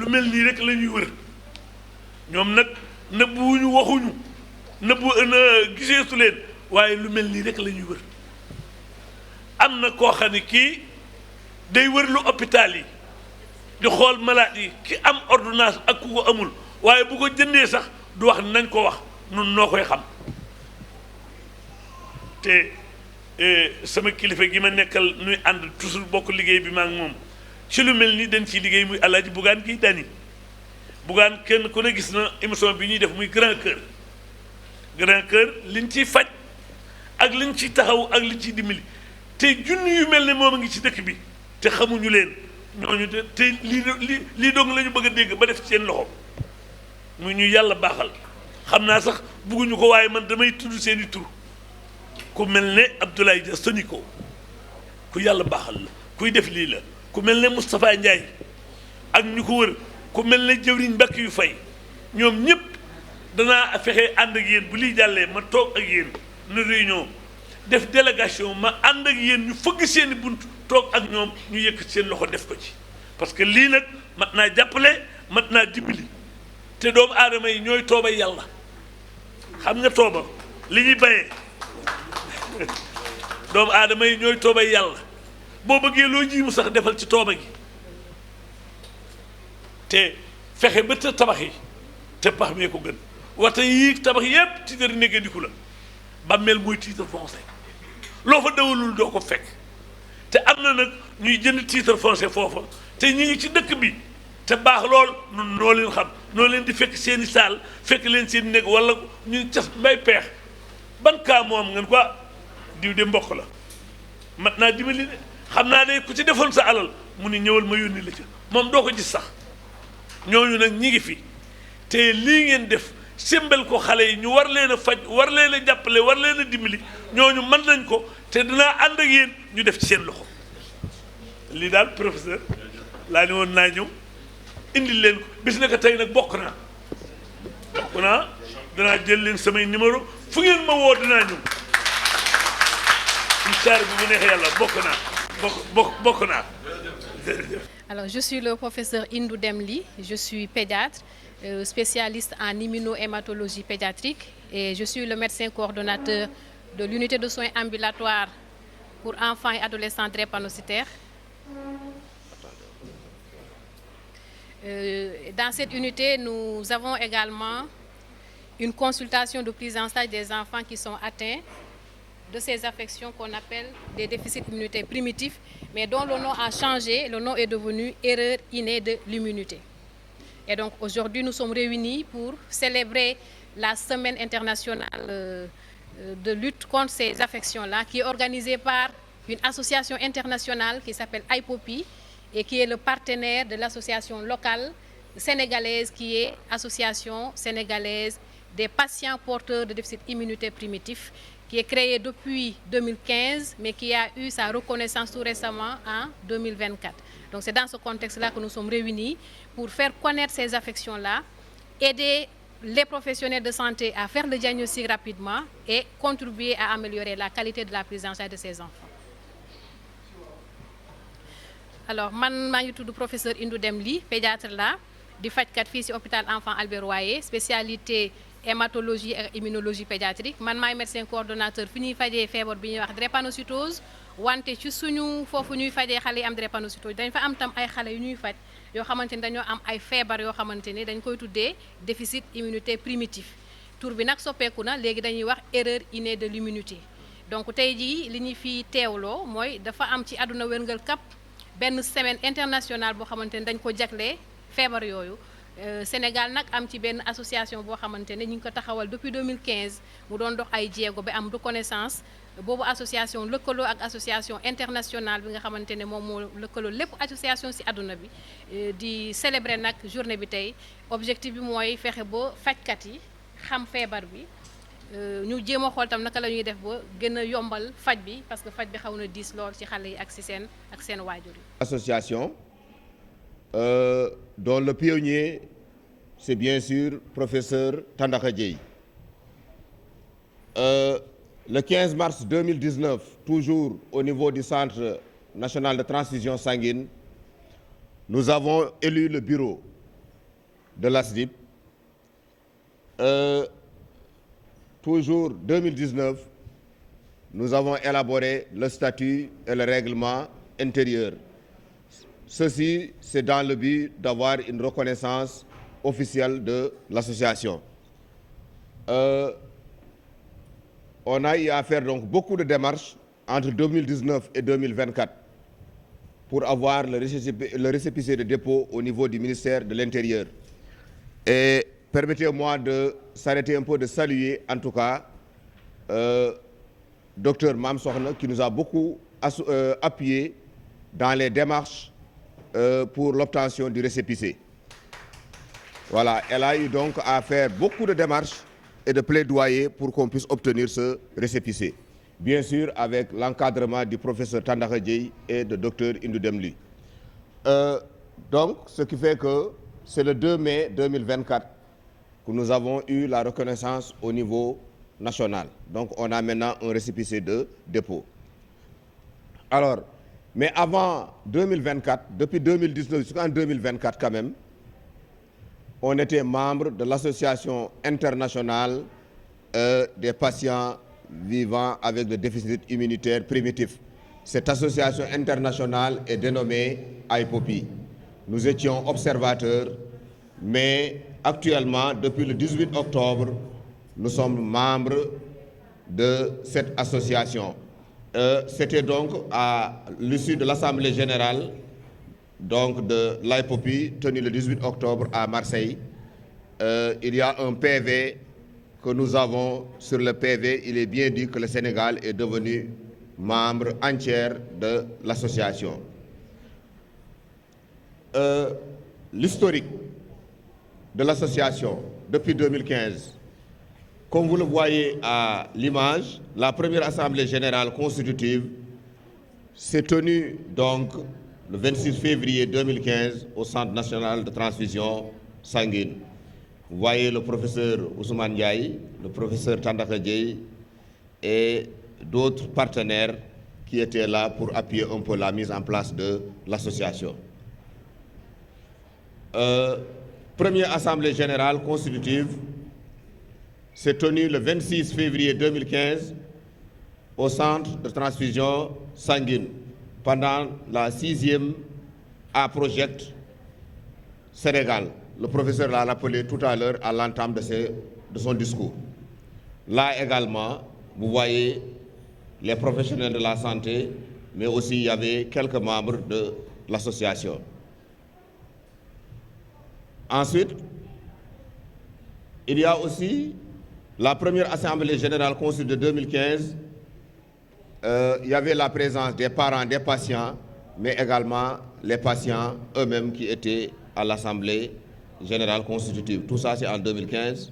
lu mel nii rek la ñuy wër ñoom nag nëbbuwuñu waxuñu giseesu leen waaye lu mel nii rek la ñuy wër am na koo xam ne kii day wër lu hôpital yi di xool malade yi ki am ordonnance ak ku ko amul waaye bu ko jëndee sax du wax nañ ko wax nun noo koy xam te sama kilifa gi ma nekkal nuy ànd toujours bokk liggéey bi maak moom ci lu mel ni dañ ciy liggéey muy Alaaji Bougane Gueye Dany Bougane kenn ku ne gis na émission bi ñuy def muy grand cœur liñ ciy faj ak liñ ciy taxaw ak liñ ciy dimbali te junni yu mel ne moom a ngi ci dëkk bi te xamuñu leen ñooñu te lii dong la ñu bëgg a dégg ba def ci seen loxo mu ñu yàlla baaxal xam naa sax bugguñu ko waaye man damay tudd seen i tur ku mel ne Abdoulaye Dia Sonico ku yàlla baaxal la kuy def lii la ku mel ne Moustapha Ndiaye ak ñu ko wër ku mel ne jëwriñ Mbàkke yu fay ñoom ñëpp danaa fexe ànd ak yéen bu lii jàllee ma toog ak yéen nu réunion def délégation ma ànd ak yéen ñu fëgg seeni bunt toog ak ñoom ñu yëkk seen loxo def ko ci parce que lii nag mat naa jàppale mat naa dimbali te doomu aadama yi ñooy tooba yàlla xam nga tooba li ñuy bayee doomu aadama yi ñooy tooba yàlla boo bëggee loo ji mu sax defal ci tooba gi te fexe ba te tabax yi te pax mee ko gën wata yii tabax yépp titre négandiku la bàmmeel mooy titre foncier loo fa dawalul doo ko fekk te am na nag ñuy jënd titre foncier foofa te ñi ngi ci dëkk bi te baax lool nun noo leen xam noo leen di fekk seeni saal fekk leen seen néeg wala ñu cas mbay peex ban kaa moom ngeen ko diw de mbokk la mat naa dimbali de xam naa de ku ci defoon sa alal mu ni ñëwal ma yónni la ca moom doo ko gis sax ñooñu nag ñi ngi fi te lii ngeen def sémbal ko xale yi ñu war leen a faj war leen a jàppale war leen a dimbali ñooñu mën nañ ko te dinaa ànd ak yéen ñu def ci seen loxo lii daal professeur laa ne woon naa ñëw indil leen ko bis na ko tey nag bokk naa danaa jël leen samay numéro fu ngeen ma woo dinaa ñëw incha allah bu neexee yàlla bokk naa Alors, je suis le professeur Indou Demli, je suis pédiatre, spécialiste en immunohématologie pédiatrique et je suis le médecin coordonnateur de l'unité de soins ambulatoires pour enfants et adolescents drépanocytaires. Dans cette unité, nous avons également une consultation de prise en charge des enfants qui sont atteints de ces affections qu'on appelle des déficits immunitaires primitifs, mais dont le nom a changé, le nom est devenu erreur innée de l'immunité. Et donc aujourd'hui, nous sommes réunis pour célébrer la semaine internationale de lutte contre ces affections-là, qui est organisée par une association internationale qui s'appelle IPOPI et qui est le partenaire de l'association locale sénégalaise qui est Association sénégalaise des patients porteurs de déficit immunitaire primitif, qui est créée depuis 2015, mais qui a eu sa reconnaissance tout récemment en 2024. Donc c'est dans ce contexte-là que nous sommes réunis pour faire connaître ces affections-là, aider les professionnels de santé à faire le diagnostic rapidement et contribuer à améliorer la qualité de la prise en charge de ces enfants. Alors, je suis le professeur Indou Demli, pédiatre là, di fajkat fii ci hôpital Enfant Albert Royer, spécialité hématologie et immunologie pédiatrique. Man maay médecin coordonnateur fi ñuy fajee feebar bi ñuy wax drépanocytose wante ci suñu foofu ñuy fajee xale yi am drépanocytose dañ fa am tam ay xale yu ñuy faj yoo xamante ni dañoo am ay feebar yoo xamante ni dañ koy tuddee déficit immunitaire primitif tur bi nag soppeeku na léegi dañuy wax erreur innée de l'immunité. Donc tey jii li ñuy fi teewloo mooy dafa am ci àdduna wërngal kap benn semaine internationale boo xamante ni dañ ko jaglee feebar yooyu. Sénégal nag am ci benn association boo xamante ne ñu ngi ko taxawal depuis 2015 mu doon dox ay jéego ba am reconnaissance boobu association lëkkaloo ak association internationale bi nga xamante ne moom moo lëkkaloo lépp association ci àdduna bi di célébrer nag journée bi tey objectif bi mooy fexe ba fajkat yi xam feebar bi ñu jéem a xool tam naka la ñuy def ba gën a yombal faj bi parce que faj bi xaw na diis lool ci xale yi ak ci seen waajur yi. Association. Dont le pionnier, c'est bien sûr professeur Tandakha Dièye. Le 15 mars 2019, toujours au niveau du Centre national de transfusion sanguine, nous avons élu le bureau de l'ASDIP. Toujours 2019, nous avons élaboré le statut et le règlement intérieur. Ceci, c'est dans le but d'avoir une reconnaissance officielle de l'association. On a eu à faire donc beaucoup de démarches entre 2019 et 2024 pour avoir le récépissé de dépôt au niveau du ministère de l'Intérieur. Et permettez-moi de s'arrêter un peu, de saluer en tout cas Dr Mam Sokhna qui nous a beaucoup appuyé dans les démarches pour l'obtention du récépissé. Voilà, elle a eu donc à faire beaucoup de démarches et de plaidoyer pour qu'on puisse obtenir ce récépissé. Bien sûr, avec l'encadrement du professeur Tandakha Dièye et de Dr Indou Demli. Donc, ce qui fait que c'est le 2 mai 2024 que nous avons eu la reconnaissance au niveau national. Donc, on a maintenant un récépissé de dépôt. Alors, mais avant 2024, depuis 2019 jusqu'en 2024 quand même, on était membre de l'association internationale des patients vivant avec le déficit immunitaire primitif. Cette association internationale est dénommée AIPOPI. Nous étions observateurs, mais actuellement, depuis le 18 octobre, nous sommes membres de cette association. C'était donc à l'issue de l'Assemblée générale donc de l'AIPOPI, tenue le 18 octobre à Marseille. Il y a un PV que nous avons. Sur le PV, il est bien dit que le Sénégal est devenu membre entier de l'association. L'historique de l'association depuis 2015, comme vous le voyez à l'image, la première assemblée générale constitutive s'est tenue donc le 26 février 2015 au Centre national de transfusion sanguine. Vous voyez le professeur Ousmane Ndiaye, le professeur Tandakha Dièye et d'autres partenaires qui étaient là pour appuyer un peu la mise en place de l'association. Première assemblée générale constitutive s'est tenue le 26 février 2015 au Centre de transfusion sanguine pendant la 6e A-Project Sénégal. Le professeur l'a rappelé tout à l'heure à l'entame de son discours. Là également, vous voyez les professionnels de la santé, mais aussi il y avait quelques membres de l'association. Ensuite, il y a aussi la première assemblée générale constituée de 2015. Il y avait la présence des parents des patients, mais également les patients eux-mêmes qui étaient à l'assemblée générale constitutive. Tout ça, c'est en 2015.